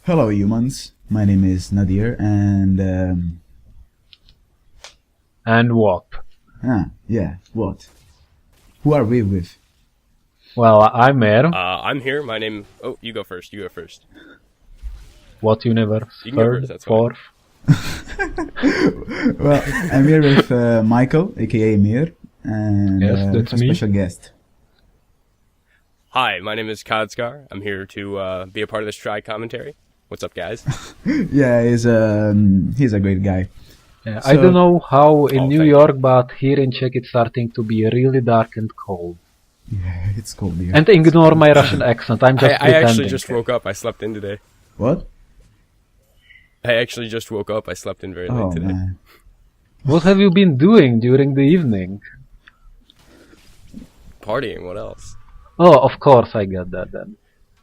Hello, humans. My name is Nadir, and And what? yeah, what? Who are we with? Well, I'm Air. I'm here. My name. Oh, you go first. You go first. What universe? You can go Third, first, that's fine. fourth? Well, I'm here with Michael, aka Mir, and Yes, that's a me. special guest. Hi, my name is codskar. I'm here to be a part of this try commentary. What's up, guys? Yeah, he's a great guy. Yeah, So- I don't know how in Oh, New thank York, but here in Czech it's starting to be really dark and cold. Yeah, it's cold here. And ignore my Russian accent, I'm just I pretending. actually just woke up. I slept in today. What? I actually just woke up. I slept in very late Oh today. man. What have you been doing during the evening? Partying. What else? Oh, of course I get that then.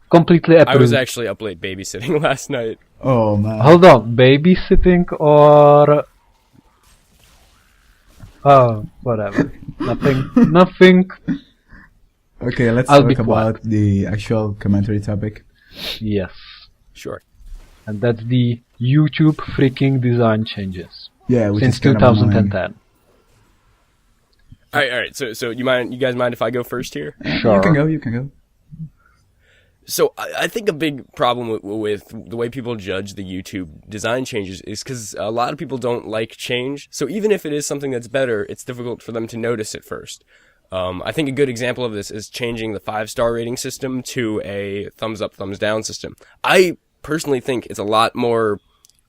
Completely I was approved. actually up late babysitting last night. Oh man. Hold on, babysitting or... Oh, whatever. Nothing. Okay, let's I'll be talk about the actual commentary topic. Yes. Sure. And that's the YouTube freaking design changes. Yeah, which Since is kind of annoying. 2010. All right. So you guys mind if I go first here? Sure. You can go. So I think a big problem with the way people judge the YouTube design changes is because a lot of people don't like change. So even if it is something that's better, it's difficult for them to notice it first. I think a good example of this is changing the 5-star rating system to a thumbs up, thumbs down system. I personally think it's a lot more,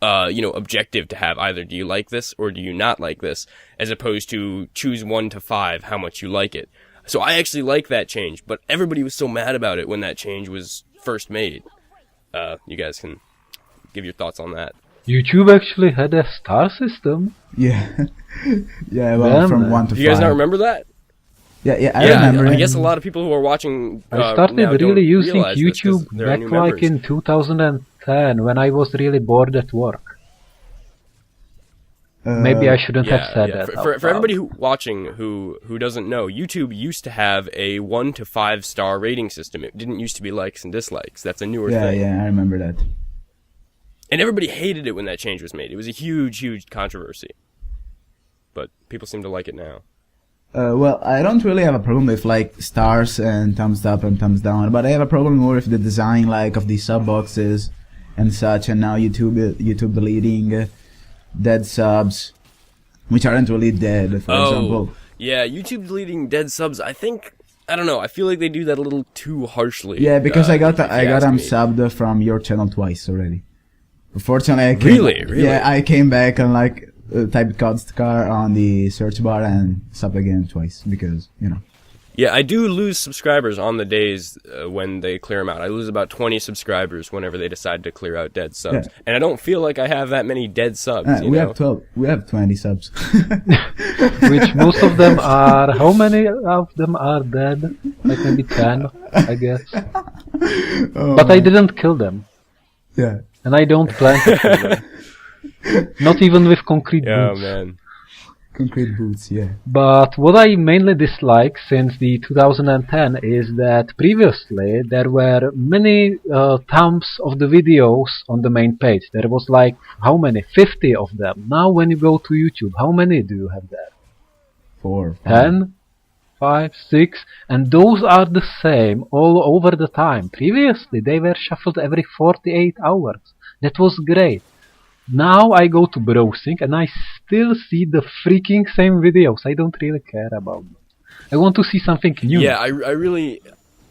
objective to have either do you like this or do you not like this, as opposed to choose 1 to 5 how much you like it. So I actually like that change, but everybody was so mad about it when that change was first made. You guys can give your thoughts on that. YouTube actually had a star system. Yeah. Yeah, well, Damn, from man. 1 to Do you guys 5. not remember that? Yeah, I remember. I it. guess a lot of people who are watching I started now don't really using realize this 'cause YouTube there are back new like members. in 2010 when I was really bored at work. Maybe I shouldn't have said that. For out everybody loud. watching who doesn't know, YouTube used to have a 1 to 5-star rating system. It didn't used to be likes and dislikes. That's a newer thing. Yeah, I remember that. And everybody hated it when that change was made. It was a huge controversy. But people seem to like it now. Well, I don't really have a problem with like stars and thumbs up and thumbs down, but I have a problem more with the design, like of the sub boxes and such. And now YouTube deleting dead subs, which aren't really dead. For example. Yeah, YouTube deleting dead subs. I don't know. I feel like they do that a little too harshly. Yeah, because I got if you ask me. subbed from your channel twice already. Fortunately, I came, Really? Yeah, I came back and like typed codskar on the search bar and subbed again twice because Yeah, I do lose subscribers on the days when they clear them out. I lose about 20 subscribers whenever they decide to clear out dead subs. Yeah. And I don't feel like I have that many dead subs, you we know? have 12. We have 20 subs. Which most of them are... How many of them are dead? Like maybe 10, I guess. Oh, But I didn't kill them. yeah. And I don't plan to kill them. Not even with concrete Yeah, boots. man. Concrete boots, yeah. But what I mainly dislike since the 2010 is that previously there were many thumbs of the videos on the main page. There was like, how many? 50 of them. Now when you go to YouTube, how many do you have there? 4, 10? 5, 6? And those are the same all over the time. Previously they were shuffled every 48 hours. That was great. Now I go to browsing and I still see the freaking same videos. I don't really care about them. I want to see something new. Yeah,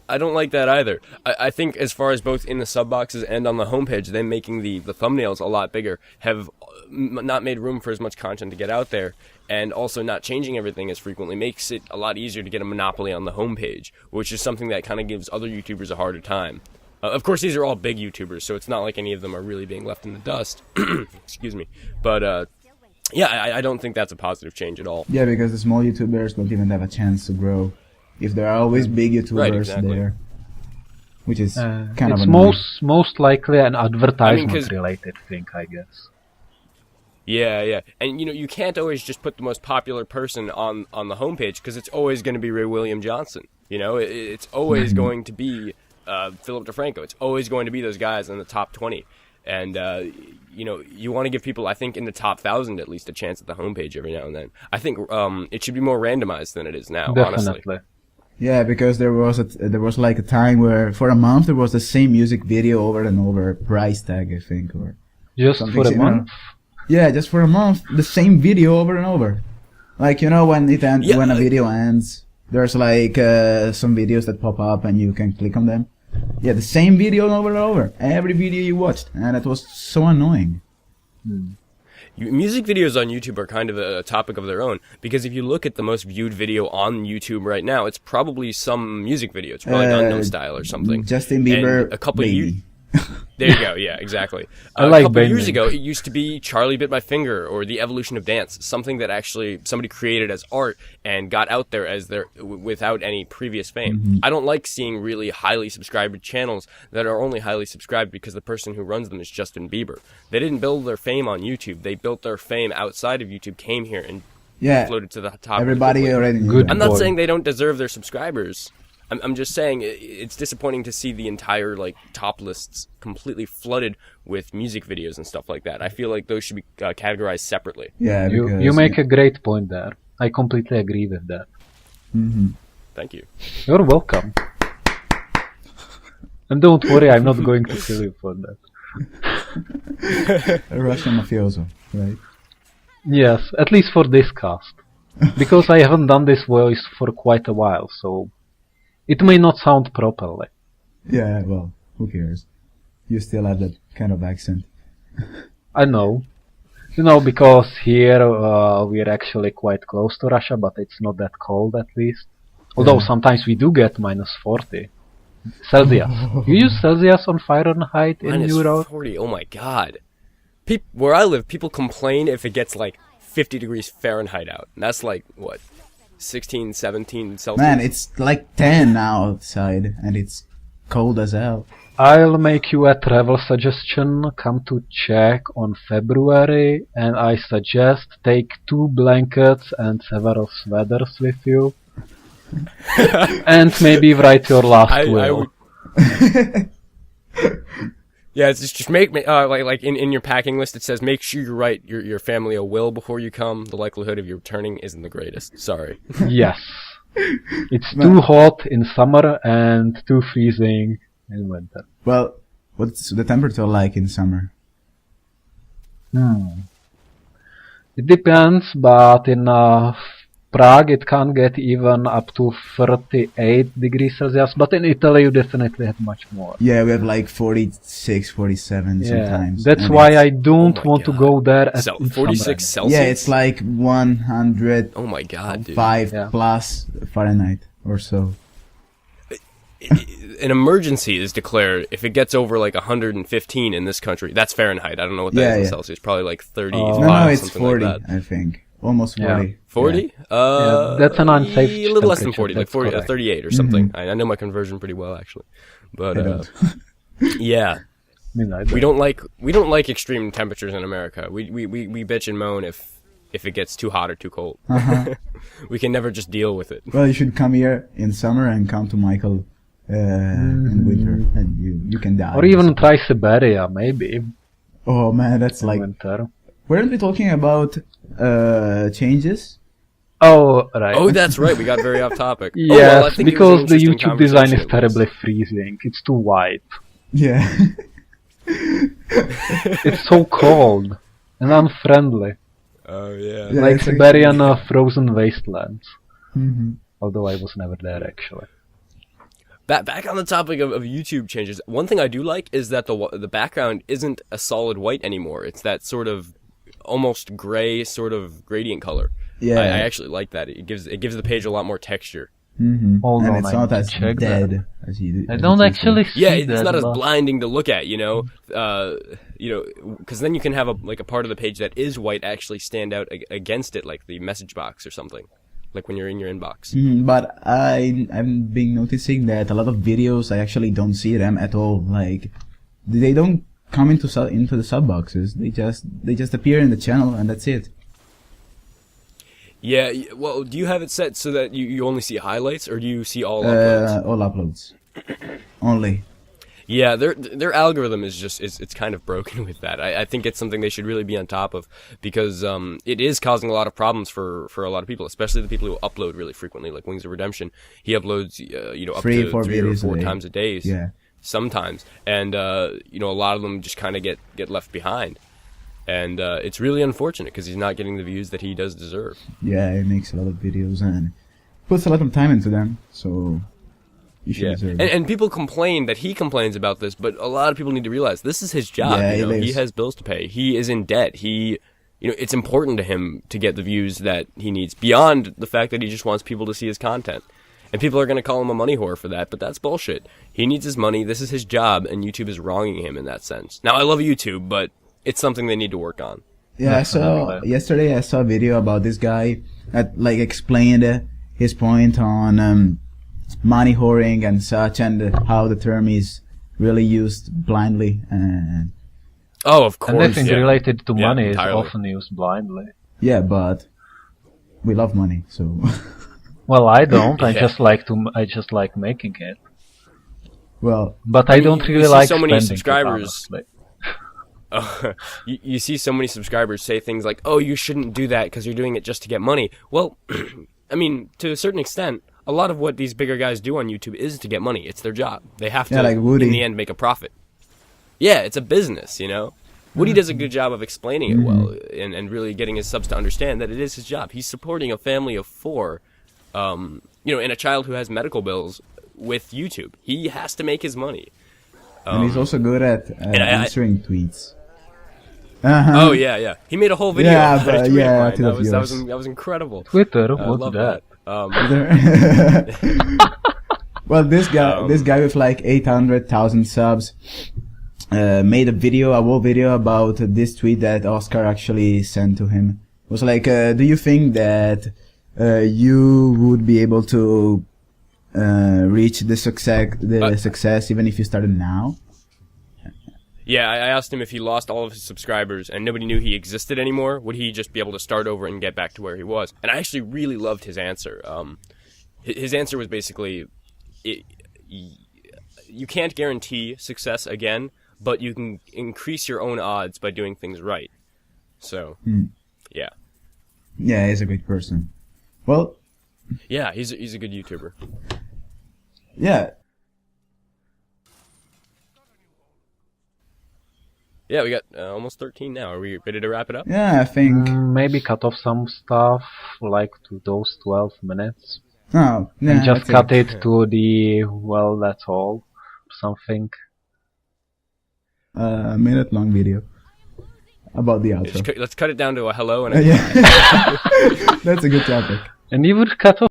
I don't like that either. I think as far as both in the sub boxes and on the homepage, them making the thumbnails a lot bigger have not made room for as much content to get out there, and also not changing everything as frequently makes it a lot easier to get a monopoly on the homepage, which is something that kind of gives other YouTubers a harder time. Of course, these are all big YouTubers, so it's not like any of them are really being left in the dust. Excuse me. But, yeah, I don't think that's a positive change at all. Yeah, because the small YouTubers don't even have a chance to grow. If there are always big YouTubers Right, exactly. there. Which is kind of it's annoying. most likely an advertisement 'cause- related thing, I guess. Yeah. And, you can't always just put the most popular person on the homepage, because it's always going to be Ray William Johnson. It's always going to be Philip DeFranco. It's always going to be those guys in the top 20. and you want to give people, I think, in the top 1,000 at least a chance at the homepage every now and then. I think it should be more randomized than it is now. Definitely. Honestly. Yeah, because there was like a time where for a month there was the same music video over and over, price tag, I think, or Just something for a similar. month? Yeah, just for a month, the same video over and over. Like, when it ends, Yeah, when a video ends, there's like some videos that pop up and you can click on them. Yeah, the same video over and over, every video you watched, and it was so annoying. Music videos on YouTube are kind of a topic of their own, because if you look at the most viewed video on YouTube right now, it's probably some music video. It's probably Gangnam Style or something. Justin Bieber, And a couple Baby. There you go. Yeah, exactly. I A like couple years banging. ago, it used to be Charlie Bit My Finger or The Evolution of Dance, something that actually somebody created as art and got out there as without any previous fame. I don't like seeing really highly subscribed channels that are only highly subscribed because the person who runs them is Justin Bieber. They didn't build their fame on YouTube. They built their fame outside of YouTube, came here and Yeah, floated to the top. everybody quickly. already knew Good. that. I'm not Boy. saying they don't deserve their subscribers. I'm just saying it's disappointing to see the entire top lists completely flooded with music videos and stuff like that. I feel like those should be categorized separately. Yeah, because, You make a great point there. I completely agree with that. Thank you. You're welcome. And don't worry, I'm not going to kill you for that. a Russian mafioso, right? Yes, at least for this cast. Because I haven't done this voice for quite a while, so it may not sound properly. Yeah, well, who cares? You still have that kind of accent. I know. Because here we're actually quite close to Russia, but it's not that cold at least. Although sometimes we do get minus 40 Celsius. You use Celsius on Fahrenheit in Minus Europe? 40. Oh my god. Where I live, people complain if it gets 50 degrees Fahrenheit out. And that's what? 16, 17 Celsius? Man, it's like 10 now outside, and it's cold as hell. I'll make you a travel suggestion. Come to Czech on February, and I suggest take 2 blankets and several sweaters with you. And maybe write your last will. Yeah, it's just make me in your packing list it says make sure you write your family a will before you come. The likelihood of you returning isn't the greatest. Sorry. Yes. It's too hot in summer and too freezing in winter. Well, what's the temperature like in summer? It depends, but in Prague it can get even up to 38 degrees Celsius, but in Italy you definitely have much more. Yeah, we have 46, 47 sometimes. That's and why it's- I don't want to go there at So in 46 summer. Celsius. Yeah, it's like 105 Oh my god, dude. plus Fahrenheit or so. An emergency is declared if it gets over 115 in this country. That's Fahrenheit. I don't know what that Yeah, is in yeah. Celsius. Probably 30. No, it's something 40, like that. I think. Almost 40. Yeah. 40? Yeah, that's an unsafe A little less than temperature, 40, that's 40, correct. 38 or something. I know my conversion pretty well actually, but I don't. yeah, Me neither. we don't like extreme temperatures in America. We bitch and moan if it gets too hot or too cold. We can never just deal with it. Well, you should come here in summer and come to Michael in winter, and you can die. Or even try Siberia, maybe, Oh man, that's in like... winter. Weren't we talking about changes? Oh, right. Oh, that's right. We got very off topic. Yes, Oh, well, I think it was because an the interesting YouTube design is conversation. terribly freezing. It's too white. Yeah. It's so cold and unfriendly. Oh yeah. Yeah, Like it's Siberian frozen wastelands. Mhm. Although I was never there, actually. Back on the topic of YouTube changes, one thing I do like is that the background isn't a solid white anymore. It's that sort of almost gray sort of gradient color. Yeah. I actually like that. It gives the page a lot more texture. Hold And on, it's I not need to as check dead that. as you I don't actually see Yeah, that. it's not as but- blinding to look at, because then you can have a part of the page that is white actually stand out against it, like the message box or something, like when you're in your inbox. But I've been noticing that a lot of videos I actually don't see them at all. Like they don't come into the sub boxes. They just appear in the channel and that's it. Yeah, well, do you have it set so that you only see highlights, or do you see all uploads? All uploads only. Yeah, their algorithm is just it's kind of broken with that. I think it's something they should really be on top of, because it is causing a lot of problems for a lot of people, especially the people who upload really frequently, like Wings of Redemption. He uploads up to 3 or 4 times a day. Yeah. Sometimes, and a lot of them just kind of get left behind, and it's really unfortunate because he's not getting the views that he does deserve. Yeah, he makes a lot of videos and puts a lot of time into them, so you should deserve it. And people complain that he complains about this, but a lot of people need to realize this is his job. Yeah, he has bills to pay. He is in debt. It's important to him to get the views that he needs, beyond the fact that he just wants people to see his content. And people are going to call him a money whore for that, but that's bullshit. He needs his money, this is his job, and YouTube is wronging him in that sense. Now, I love YouTube, but it's something they need to work on. Yeah, yesterday I saw a video about this guy that explained his point on money whoring and such, and how the term is really used blindly. And oh, of course. Anything related to money is entirely. often used blindly. yeah, but we love money, so... Well, I don't. I just like making it. Well, But I don't really see like so many spending subscribers. it, honestly. You see so many subscribers say things like, oh, you shouldn't do that because you're doing it just to get money. Well, I mean, to a certain extent, a lot of what these bigger guys do on YouTube is to get money. It's their job. They have to, like Woody. in the end, make a profit. Yeah, it's a business, Woody does a good job of explaining it well, and really getting his subs to understand that it is his job. He's supporting a family of 4, and a child who has medical bills with YouTube. He has to make his money. and he's also good at answering tweets. Oh yeah. He made a whole video. Yeah, about a but tweet yeah, of to mine. the That was incredible. Twitter, I what's love that? Well, this guy with 800,000 subs made a whole video about this tweet that Oscar actually sent to him. It was like, do you think that you would be able to reach the success even if you started now? Yeah, I asked him if he lost all of his subscribers and nobody knew he existed anymore, would he just be able to start over and get back to where he was? And I actually really loved his answer. His answer was basically, you can't guarantee success again, but you can increase your own odds by doing things right. So, yeah. Yeah, he's a great person. Well, yeah, he's a good YouTuber. yeah. Yeah, we got almost 13 now. Are we ready to wrap it up? Yeah, I think. Maybe cut off some stuff, like to those 12 minutes. Oh, yeah, And just that's cut it to the, well, that's all. Something. A minute-long video about the outro. Let's cut it down to a hello and a Yeah, that's a good topic. And you would cut off